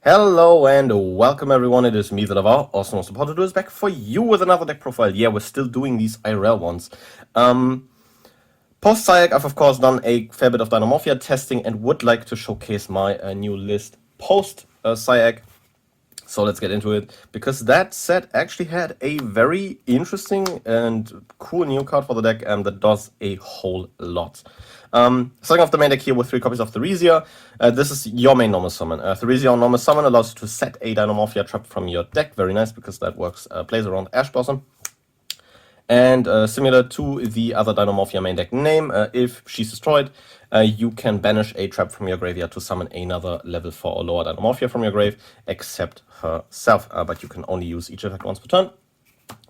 Hello and welcome everyone, it is me, the Lavar, also known as Supporter, is back for you with another deck profile. Yeah, we're still doing these IRL ones. Post CYAC, I've of course done a fair bit of Dinomorphia testing and would like to showcase my new list post CYAC. So let's get into it, because that set actually had a very interesting and cool new card for the deck that does a whole lot. Starting off the main deck here with 3 copies of Theresia. This is your main normal summon. Theresia on normal summon allows you to set a Dinomorphia trap from your deck. Very nice, because that works plays around Ash Blossom. And similar to the other Dinomorphia main deck name, if she's destroyed, you can banish a trap from your graveyard to summon another level 4 or lower Dinomorphia from your grave, except herself. But you can only use each effect once per turn.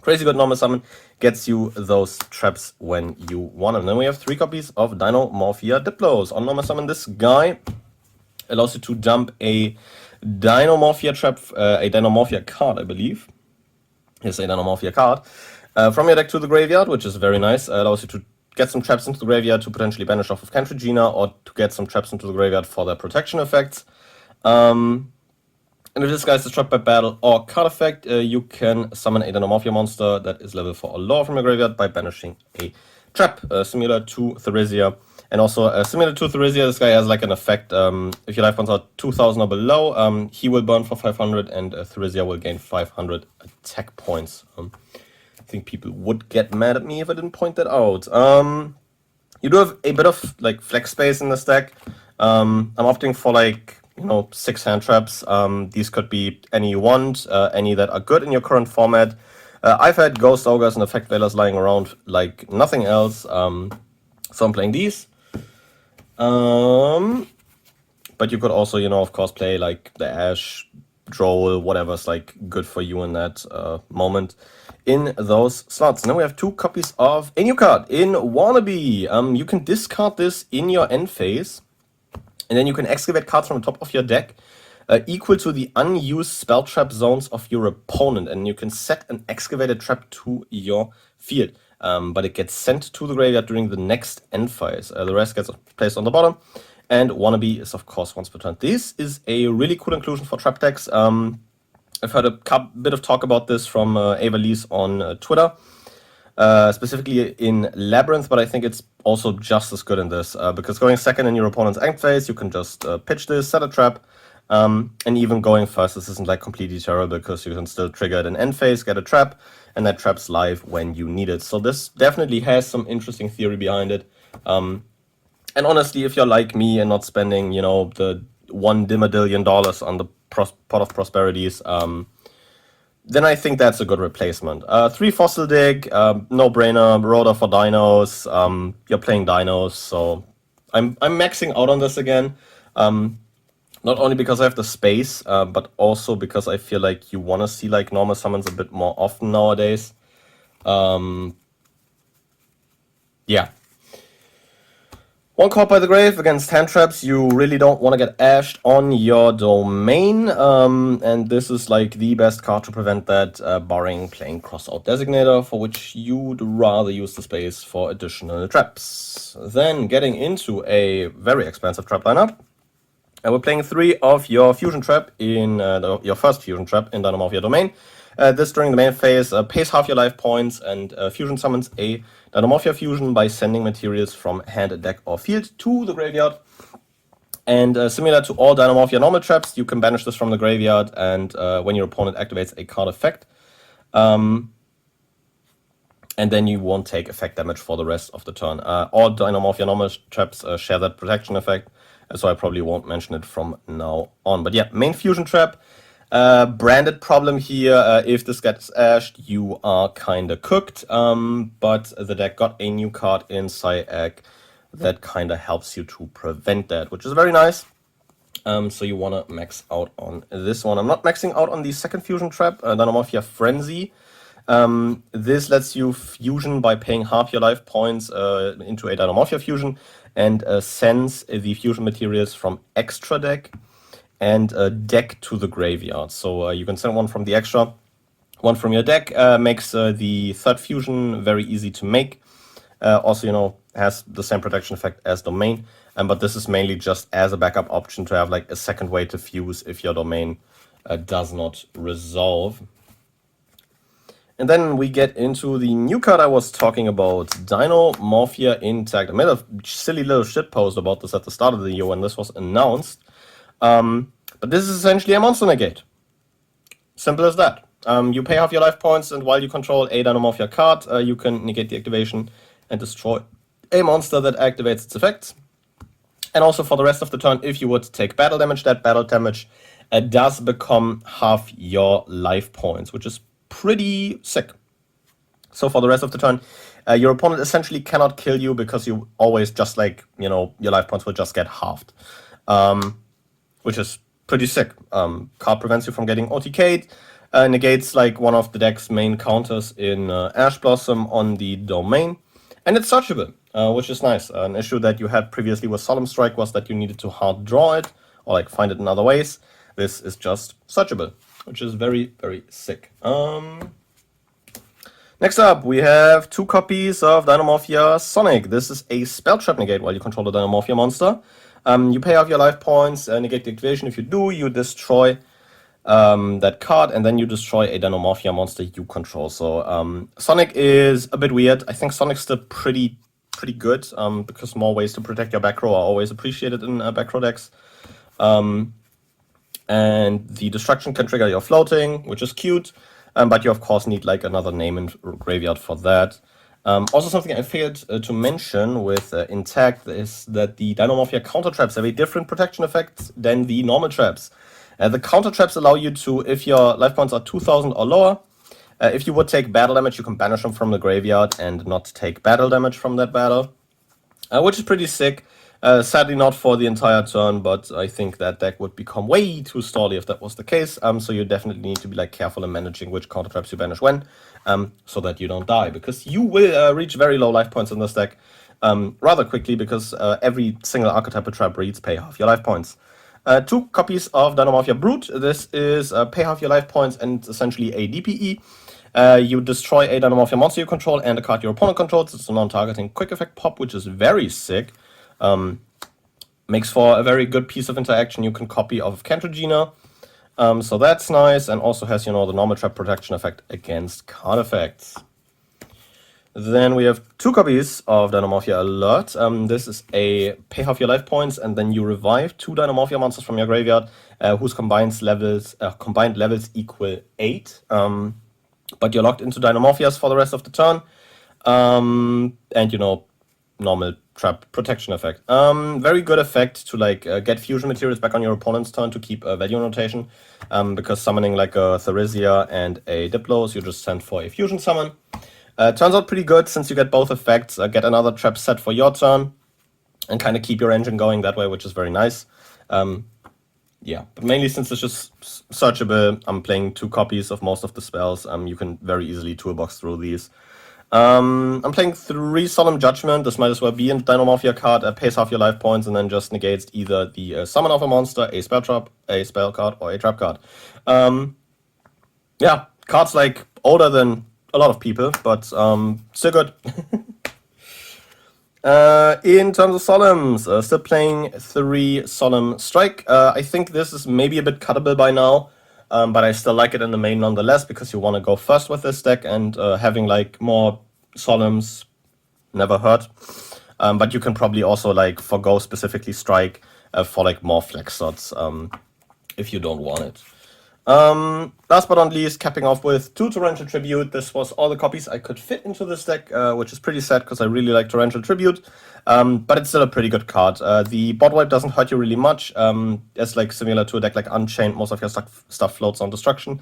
Crazy good normal summon, gets you those traps when you want them. Then we have 3 copies of Dinomorphia Diplos. On normal summon, this guy allows you to dump a Dinomorphia trap, a Dinomorphia card, I believe. Yes, a Dinomorphia card. From your deck to the graveyard, which is very nice. Allows you to get some traps into the graveyard to potentially banish off of Cantrigena, or to get some traps into the graveyard for their protection effects. And if this guy is destroyed by battle or card effect, you can summon a Dinomorphia monster that is level 4 or lower from your graveyard by banishing a trap, similar to Theresia. And also, similar to Theresia, this guy has like an effect. If your life points are 2000 or below, he will burn for 500, and Thesia will gain 500 attack points. I think people would get mad at me if I didn't point that out. You do have a bit of like flex space in this deck. I'm opting for like, 6 hand traps. These could be any you want, any that are good in your current format. I've had Ghost Ogres and Effect Veilers lying around like nothing else, so I'm playing these. But you could also, of course, play like the Ash, Droll, whatever's like good for you in that moment in those slots. Now we have 2 copies of a new card in Wannabe. You can discard this in your end phase, and then you can excavate cards from the top of your deck equal to the unused spell trap zones of your opponent, and you can set an excavated trap to your field. But it gets sent to the graveyard during the next end phase. The rest gets placed on the bottom, and Wannabe is of course once per turn. This is a really cool inclusion for trap decks. I've heard a bit of talk about this from Ava Lees on Twitter, specifically in Labyrinth, but I think it's also just as good in this, because going second in your opponent's end phase, you can just pitch this, set a trap, and even going first, this isn't like completely terrible, because you can still trigger it in end phase, get a trap, and that trap's live when you need it. So this definitely has some interesting theory behind it. And honestly, if you're like me and not spending, the $1 dimmadillion on the Pot of Prosperities, then I think that's a good replacement. 3 Fossil Dig, no-brainer, Rotor for dinos. You're playing dinos, so I'm maxing out on this again. Not only because I have the space, but also because I feel like you want to see like normal summons a bit more often nowadays. Yeah. 1 card by the grave against hand traps. You really don't want to get ashed on your domain, and this is like the best card to prevent that, barring playing Crossout Designator, for which you'd rather use the space for additional traps. Then getting into a very expensive trap lineup. We're playing 3 of your fusion trap in your first fusion trap in Dinomorphia domain. This during the main phase pays half your life points, and fusion summons a Dinomorphia fusion by sending materials from hand, deck, or field to the graveyard. And similar to all Dinomorphia normal traps, you can banish this from the graveyard, and when your opponent activates a card effect, and then you won't take effect damage for the rest of the turn. All Dinomorphia normal traps share that protection effect, so I probably won't mention it from now on. But yeah, main fusion trap. Branded problem here. If this gets ashed, you are kinda cooked. But the deck got a new card in CYAC that kinda helps you to prevent that, which is very nice. So you wanna max out on this one. I'm not maxing out on the second fusion trap, Dinomorphia Frenzy. This lets you fusion by paying half your life points into a Dinomorphia fusion, and sends the fusion materials from extra deck and deck to the graveyard. So you can send one from the extra, one from your deck. Makes the third fusion very easy to make. Also, has the same protection effect as domain. But this is mainly just as a backup option to have like a second way to fuse if your domain does not resolve. And then we get into the new card I was talking about, Dinomorphia Intact. I made a silly little shitpost about this at the start of the year when this was announced. But this is essentially a monster negate. Simple as that. You pay half your life points, and while you control a Dinomorphia card, you can negate the activation and destroy a monster that activates its effects. And also for the rest of the turn, if you would take battle damage, that battle damage does become half your life points, which is pretty sick. So for the rest of the turn, your opponent essentially cannot kill you because you always just like, your life points will just get halved, which is pretty sick. Card prevents you from getting OTK'd, negates like one of the deck's main counters in Ash Blossom on the domain, and it's searchable, which is nice. An issue that you had previously with Solemn Strike was that you needed to hard draw it or like find it in other ways. This is just searchable, which is very, very sick. Next up, we have 2 copies of Dinomorphia Sonic. This is a spell trap negate while you control the Dinomorphia monster. You pay off your life points, negate the activation. If you do, you destroy that card, and then you destroy a Dinomorphia monster you control. So Sonic is a bit weird. I think Sonic's still pretty good, because more ways to protect your back row are always appreciated in back row decks. And the destruction can trigger your floating, which is cute, but you of course need like another name in graveyard for that. Also something I failed to mention with Intact is that the Dinomorphia counter traps have a different protection effect than the normal traps. The counter traps allow you to, if your life points are 2000 or lower, if you would take battle damage, you can banish them from the graveyard and not take battle damage from that battle, which is pretty sick. Sadly not for the entire turn, but I think that deck would become way too stally if that was the case. So you definitely need to be like careful in managing which counter traps you banish when, so that you don't die, because you will reach very low life points in this deck rather quickly, because every single archetypal trap reads pay half your life points. 2 copies of Dinomorphia Brute. This is pay half your life points and essentially a DPE. You destroy a Dinomorphia monster you control and a card your opponent controls. It's a non-targeting quick effect pop, which is very sick. Makes for a very good piece of interaction you can copy off of Cantrogena. So that's nice, and also has, the normal trap protection effect against card effects. Then we have 2 copies of Dinomorphia Alert. This is a pay half your life points, and then you revive 2 Dinomorphia monsters from your graveyard, whose combined levels equal 8. But you're locked into Dinomorphias for the rest of the turn. And normal trap protection effect. Very good effect to like get fusion materials back on your opponent's turn to keep a value rotation, because summoning like a Theresia and a Diplos, you just send for a fusion summon. Turns out pretty good since you get both effects. Get another trap set for your turn and kind of keep your engine going that way, which is very nice. Yeah, but mainly since it's just searchable, I'm playing 2 copies of most of the spells. You can very easily toolbox through these. I'm playing 3 Solemn Judgment. This might as well be a Dinomorphia card. Pays half your life points and then just negates either the summon of a monster, a spell trap, a spell card, or a trap card. Yeah, cards like older than a lot of people, but still good. In terms of Solemns, still playing 3 Solemn Strike. I think this is maybe a bit cuttable by now. But I still like it in the main nonetheless, because you want to go first with this deck, and having like more Solemns never hurt. But you can probably also like forgo specifically Strike for like more flex slots if you don't want it. Last but not least, capping off with 2 Torrential Tribute. This was all the copies I could fit into this deck, which is pretty sad because I really like Torrential Tribute. But it's still a pretty good card. The board wipe doesn't hurt you really much. It's like similar to a deck like Unchained. Most of your stuff floats on destruction.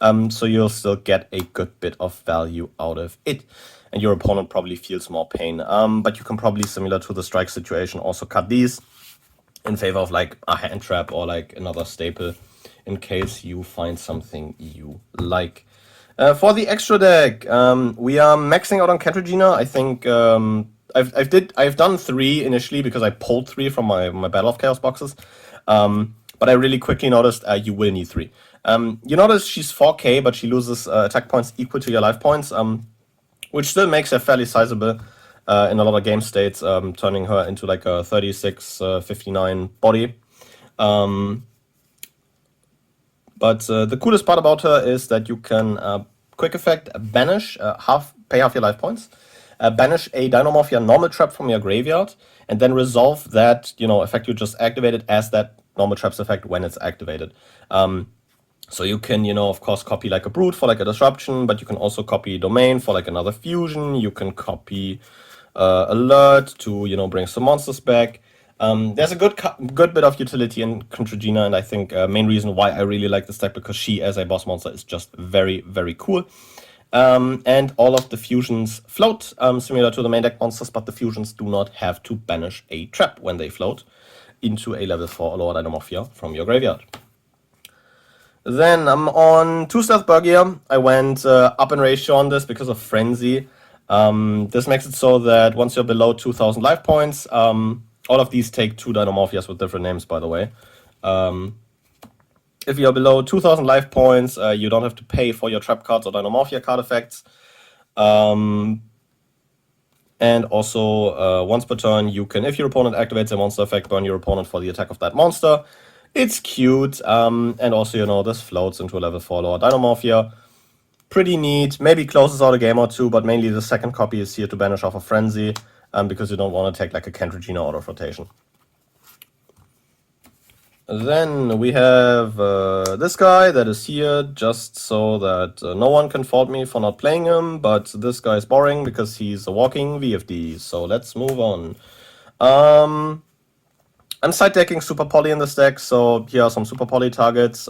So you'll still get a good bit of value out of it. And your opponent probably feels more pain. But you can probably, similar to the Strike situation, also cut these in favor of like a hand trap or like another staple, in case you find something you like. For the extra deck, we are maxing out on Cantrogena. I think I've done 3 initially because I pulled 3 from my Battle of Chaos boxes. But I really quickly noticed you will need 3. You notice she's 4k, but she loses attack points equal to your life points, which still makes her fairly sizable. in a lot of game states, turning her into like a 36, 59 body. But the coolest part about her is that you can quick effect banish pay half your life points, banish a Dinomorphia normal trap from your graveyard, and then resolve that effect you just activated as that normal traps effect when it's activated. So you can, of course, copy like a Brute for like a Disruption, but you can also copy Domain for like another Fusion. You can copy Alert to, bring some monsters back. There's a good bit of utility in Contragina, and I think main reason why I really like this deck, because she as a boss monster is just very, very cool. And all of the fusions float, similar to the main deck monsters, but the fusions do not have to banish a trap when they float into a level 4 or lower Dinomorphia from your graveyard. Then I'm on 2 Stealth Burgier. I went up in ratio on this because of Frenzy. This makes it so that once you're below 2,000 life points, all of these take 2 Dinomorphias with different names, by the way. If you're below 2,000 life points, you don't have to pay for your trap cards or Dinomorphia card effects. And also, once per turn, you can, if your opponent activates a monster effect, burn your opponent for the attack of that monster. It's cute, and also, this floats into a level 4 lower Dinomorphia. Pretty neat, maybe closes out a game or two, but mainly the second copy is here to banish off a Frenzy, because you don't want to take like a Contragina out of rotation. Then we have this guy that is here just so that no one can fault me for not playing him, but this guy is boring because he's a walking VFD, so let's move on. I'm side decking Super Poly in this deck, so here are some Super Poly targets.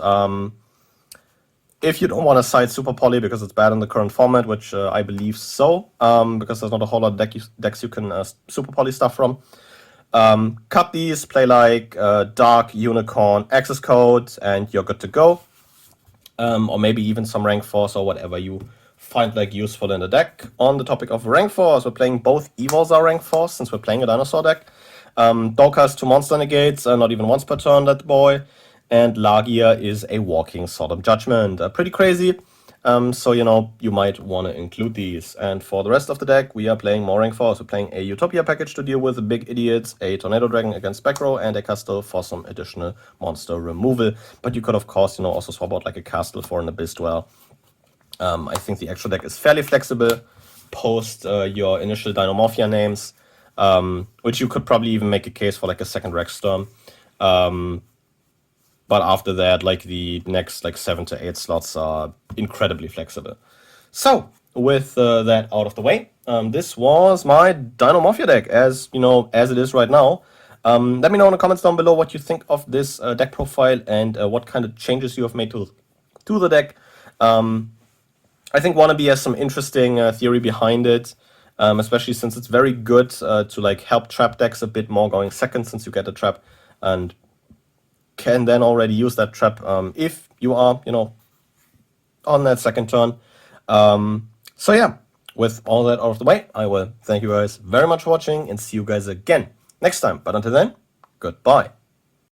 If you don't want to side Super Poly because it's bad in the current format, which I believe so, because there's not a whole lot of decks you can Super Poly stuff from, cut these, play like Dark, Unicorn, Access Code, and you're good to go. Or maybe even some Rank Force or whatever you find like useful in the deck. On the topic of Rank Force, we're playing both Evils are Rank Force since we're playing a dinosaur deck. Dog has 2 monster negates, not even once per turn, that boy. And Lagia is a walking Solemn Judgment. Pretty crazy. So, you might want to include these. And for the rest of the deck, we are playing more Rank Force. We're playing a Utopia package to deal with the big idiots, a Tornado Dragon against Backrow, and a Castle for some additional monster removal. But you could, of course, also swap out like a Castle for an Abyss Dwell. I think the actual deck is fairly flexible post your initial Dinomorphia names. Which you could probably even make a case for like a second Rexsturm. But after that, like the next like 7 to 8 slots are incredibly flexible. So with that out of the way, this was my Dinomorphia deck as as it is right now. Let me know in the comments down below what you think of this deck profile and what kind of changes you have made to the deck. I think Wannabe has some interesting theory behind it. Especially since it's very good to like help trap decks a bit more going second, since you get a trap and can then already use that trap if you are on that second turn. So yeah, with all that out of the way, I will thank you guys very much for watching and see you guys again next time. But until then, goodbye.